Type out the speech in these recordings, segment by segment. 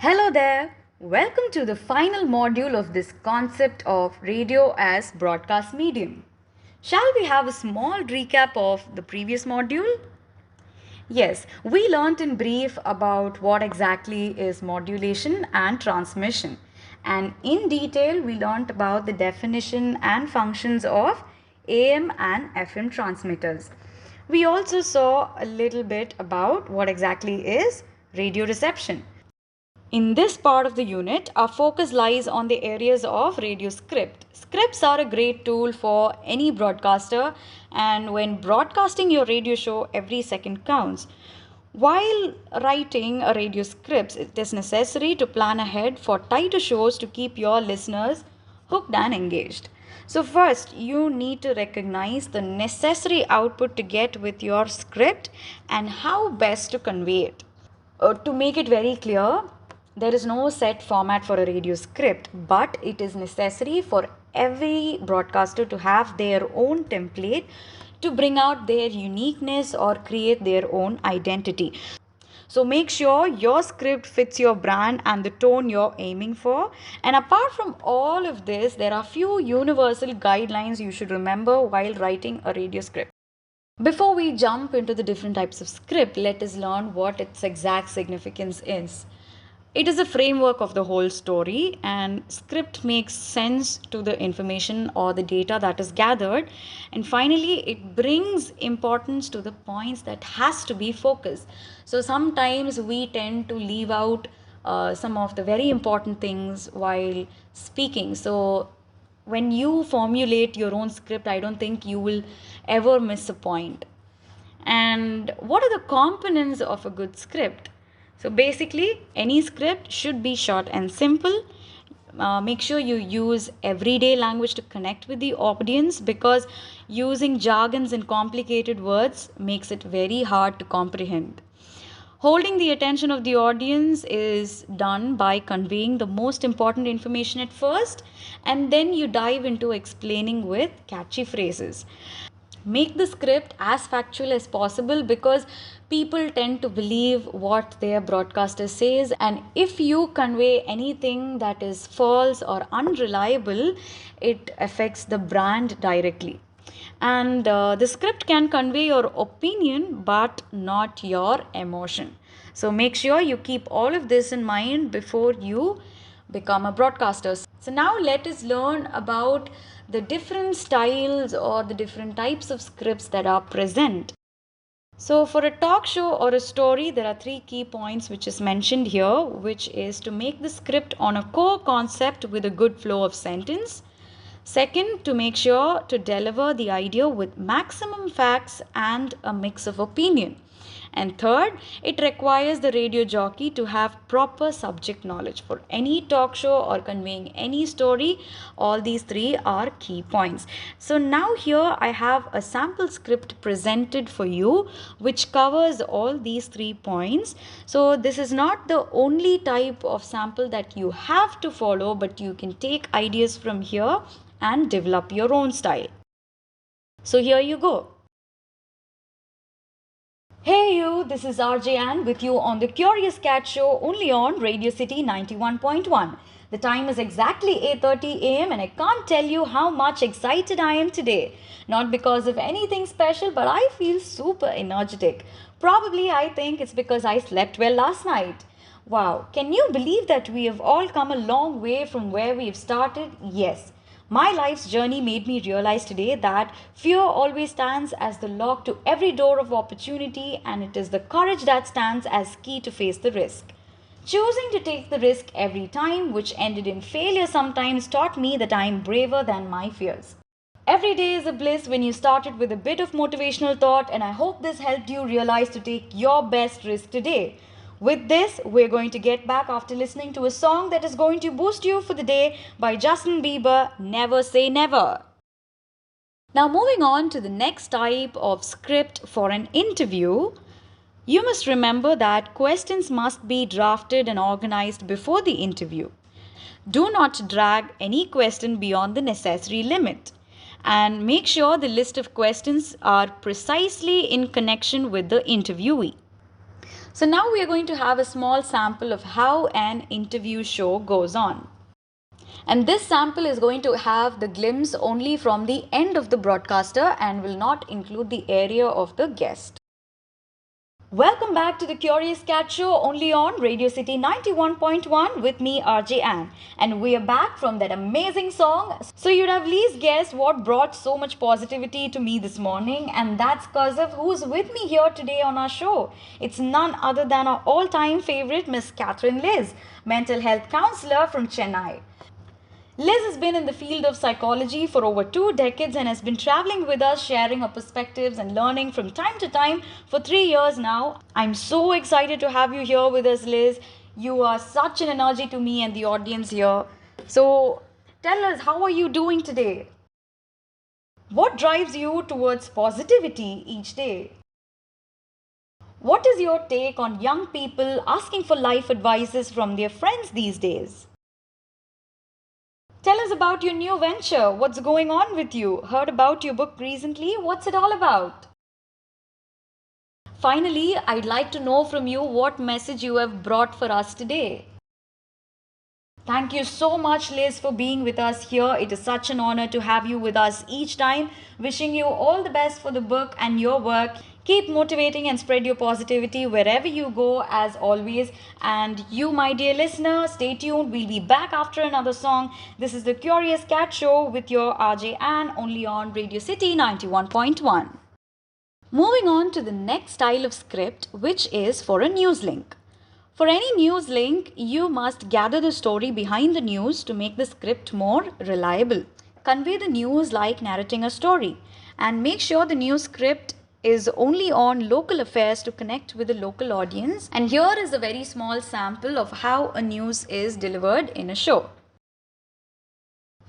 Hello there. Welcome to the final module of this concept of radio as broadcast medium. Shall we have a small recap of the previous module? Yes, we learnt in brief about what exactly is modulation and transmission. And in detail, we learnt about the definition and functions of AM and FM transmitters. We also saw a little bit about what exactly is radio reception. In this part of the unit, our focus lies on the areas of radio script. Scripts are a great tool for any broadcaster, and when broadcasting your radio show, every second counts. While writing a radio script, it is necessary to plan ahead for tighter shows to keep your listeners hooked and engaged. So, first, you need to recognize the necessary output to get with your script and how best to convey it. To make it very clear, there is no set format for a radio script, but it is necessary for every broadcaster to have their own template to bring out their uniqueness or create their own identity. So make sure your script fits your brand and the tone you're aiming for. And apart from all of this, there are few universal guidelines you should remember while writing a radio script. Before we jump into the different types of script, let us learn what its exact significance is. It is a framework of the whole story, and script makes sense to the information or the data that is gathered. And finally, it brings importance to the points that has to be focused. So sometimes we tend to leave out some of the very important things while speaking. So when you formulate your own script, I don't think you will ever miss a point. And what are the components of a good script? So basically, any script should be short and simple. Make sure you use everyday language to connect with the audience, because using jargons and complicated words makes it very hard to comprehend. Holding the attention of the audience is done by conveying the most important information at first, and then you dive into explaining with catchy phrases. Make the script as factual as possible, because people tend to believe what their broadcaster says, and if you convey anything that is false or unreliable, it affects the brand directly. And the script can convey your opinion but not your emotion. So make sure you keep all of this in mind before you become a broadcaster. So now let us learn about the different styles or the different types of scripts that are present. So for a talk show or a story, there are three key points which is mentioned here, which is to make the script on a core concept with a good flow of sentence. Second, to make sure to deliver the idea with maximum facts and a mix of opinion. And third, it requires the radio jockey to have proper subject knowledge. For any talk show or conveying any story, all these three are key points. So now here I have a sample script presented for you which covers all these 3 points. So this is not the only type of sample that you have to follow, but you can take ideas from here and develop your own style. So here you go. Hey you, this is RJ Anne with you on the Curious Cat Show, only on Radio City 91.1. The time is exactly 8:30 a.m. and I can't tell you how much excited I am today. Not because of anything special, but I feel super energetic. Probably I think it's because I slept well last night. Wow, can you believe that we have all come a long way from where we've started? Yes. My life's journey made me realize today that fear always stands as the lock to every door of opportunity, and it is the courage that stands as key to face the risk. Choosing to take the risk every time, which ended in failure sometimes, taught me that I am braver than my fears. Every day is a bliss when you started with a bit of motivational thought, and I hope this helped you realize to take your best risk today. With this, we're going to get back after listening to a song that is going to boost you for the day by Justin Bieber, Never Say Never. Now moving on to the next type of script for an interview, you must remember that questions must be drafted and organized before the interview. Do not drag any question beyond the necessary limit, and make sure the list of questions are precisely in connection with the interviewee. So now we are going to have a small sample of how an interview show goes on. And this sample is going to have the glimpse only from the end of the broadcaster and will not include the area of the guest. Welcome back to the Curious Cat Show only on Radio City 91.1 with me RJ Anne, and we are back from that amazing song. So you'd have least guessed what brought so much positivity to me this morning, and that's because of who's with me here today on our show. It's none other than our all-time favorite Miss Catherine Liz, mental health counselor from Chennai. Liz has been in the field of psychology for over 2 decades and has been traveling with us, sharing her perspectives and learning from time to time for 3 years now. I'm so excited to have you here with us, Liz. You are such an energy to me and the audience here. So, tell us, how are you doing today? What drives you towards positivity each day? What is your take on young people asking for life advices from their friends these days? Tell us about your new venture. What's going on with you? Heard about your book recently. What's it all about? Finally, I'd like to know from you what message you have brought for us today. Thank you so much, Liz, for being with us here. It is such an honor to have you with us each time. Wishing you all the best for the book and your work. Keep motivating and spread your positivity wherever you go, as always. And you, my dear listener, stay tuned. We'll be back after another song. This is the Curious Cat Show with your RJ Anne, only on Radio City 91.1. Moving on to the next style of script, which is for a news link. For any news link, you must gather the story behind the news to make the script more reliable. Convey the news like narrating a story, and make sure the news script is only on local affairs to connect with the local audience. And here is a very small sample of how a news is delivered in a show.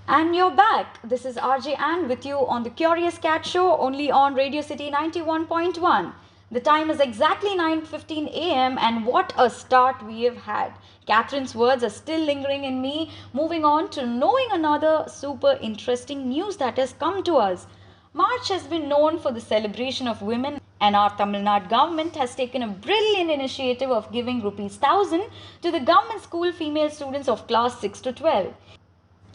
And you're back. This is RJ Anne with you on the Curious Cat Show only on Radio City 91.1. The time is exactly 9:15 a.m. and what a start we have had. Catherine's words are still lingering in me. Moving on to knowing another super interesting news that has come to us. March has been known for the celebration of women, and our Tamil Nadu government has taken a brilliant initiative of giving ₹1,000 to the government school female students of class 6 to 12.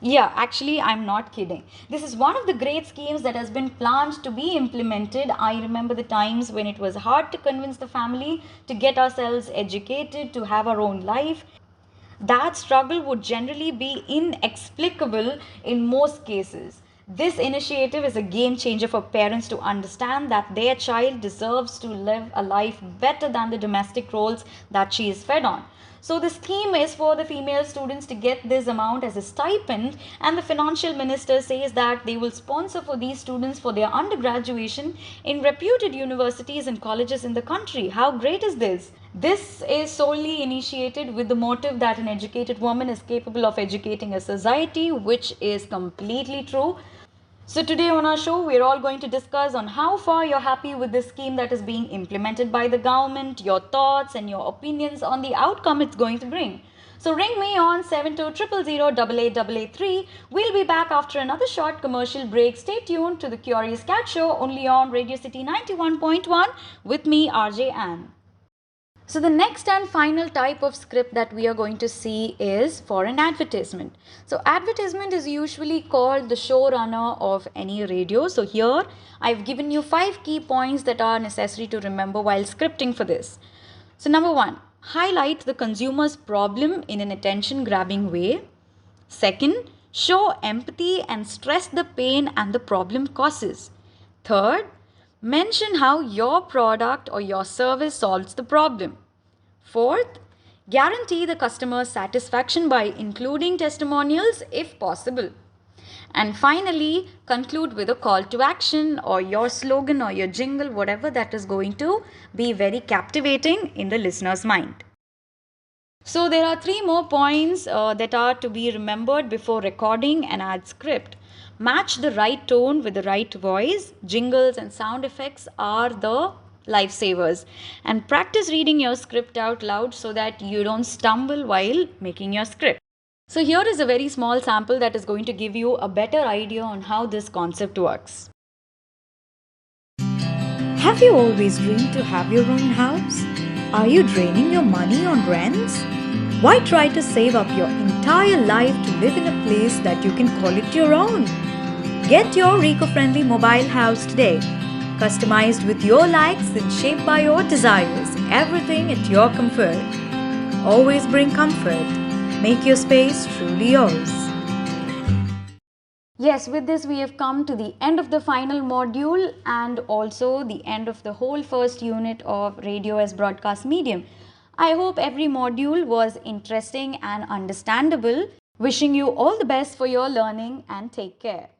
Yeah, actually, I'm not kidding. This is one of the great schemes that has been planned to be implemented. I remember the times when it was hard to convince the family to get ourselves educated, to have our own life. That struggle would generally be inexplicable in most cases. This initiative is a game changer for parents to understand that their child deserves to live a life better than the domestic roles that she is fed on. So the scheme is for the female students to get this amount as a stipend, and the financial minister says that they will sponsor for these students for their undergraduation in reputed universities and colleges in the country. How great is this? This is solely initiated with the motive that an educated woman is capable of educating a society, which is completely true. So today on our show, we're all going to discuss on how far you're happy with this scheme that is being implemented by the government, your thoughts and your opinions on the outcome it's going to bring. So ring me on 7200888883. We'll be back after another short commercial break. Stay tuned to the Curious Cat Show only on Radio City 91.1 with me, RJ Anne. So the next and final type of script that we are going to see is for an advertisement. So advertisement is usually called the showrunner of any radio. So here I've given you 5 key points that are necessary to remember while scripting for this. So number 1, highlight the consumer's problem in an attention-grabbing way. Second, show empathy and stress the pain and the problem causes. Third, mention how your product or your service solves the problem. Fourth, guarantee the customer's satisfaction by including testimonials if possible. And finally, conclude with a call to action or your slogan or your jingle, whatever that is going to be very captivating in the listener's mind. So there are 3 more points that are to be remembered before recording an ad script. Match the right tone with the right voice. Jingles and sound effects are the lifesavers. And practice reading your script out loud so that you don't stumble while making your script. So here is a very small sample that is going to give you a better idea on how this concept works. Have you always dreamed to have your own house? Are you draining your money on rents? Why try to save up your entire life to live in a place that you can call it your own? Get your eco-friendly mobile house today. Customized with your likes and shaped by your desires, everything at your comfort. Always bring comfort. Make your space truly yours. Yes, with this we have come to the end of the final module and also the end of the whole first unit of radio as broadcast medium. I hope every module was interesting and understandable. Wishing you all the best for your learning and take care.